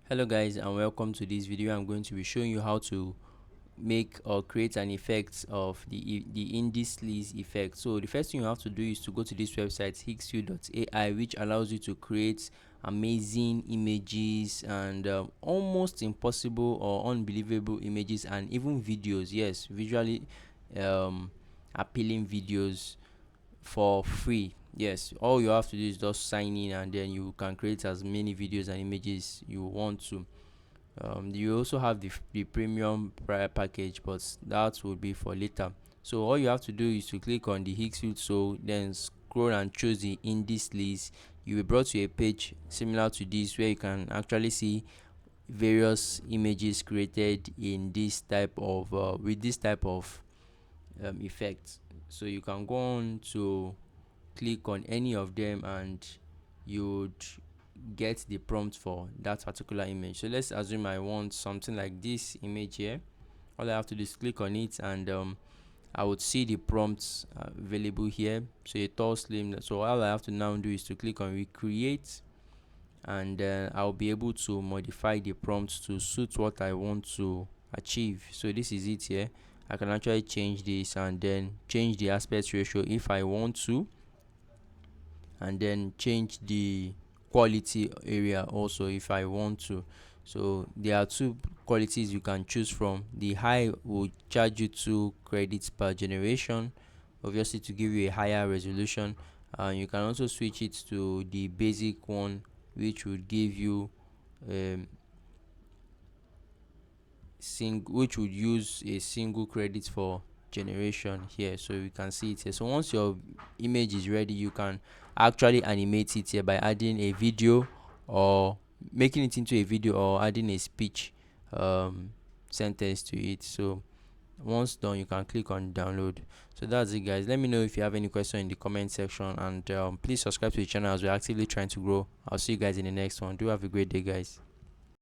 Hello guys, and welcome to this video. I'm going to be showing you how to make or create an effect of the indie sleaze effect. So the first thing you have to do is to go to this website higgsfield.ai, which allows you to create amazing images and almost impossible or unbelievable images and even videos. Yes, visually um, appealing videos for free. Yes, all you have to do is just sign in, and then you can create as many videos and images you want to. You also have the premium package, but that will be for later. So all you have to do is to click on the Higgsfield, so then scroll and choose the Indies list. You will be brought to a page similar to this where you can actually see various images created in this type of with this type of effect. So you can go on to click on any of them and you would get the prompt for that particular image. So let's assume I want something like this image here. All I have to do is click on it, and I would see the prompts available here. So a tall slim. So all I have to now do is to click on recreate, and I'll be able to modify the prompt to suit what I want to achieve. So this is it here. I can actually change this and then change the aspect ratio if I want to, and then change the quality area also if I want to. So there are two qualities you can choose from. The high will charge you 2 credits per generation, obviously to give you a higher resolution. And you can also switch it to the basic one, which would give you um, which would use a single credit for generation here. So you can see it here. So once your image is ready, you can actually animate it here by adding a video, or making it into a video, or adding a speech sentence to it. So once done, you can click on download. So that's it, guys. Let me know if you have any question in the comment section, and please subscribe to the channel as we're actively trying to grow. I'll see you guys in the next one. Do have a great day, guys.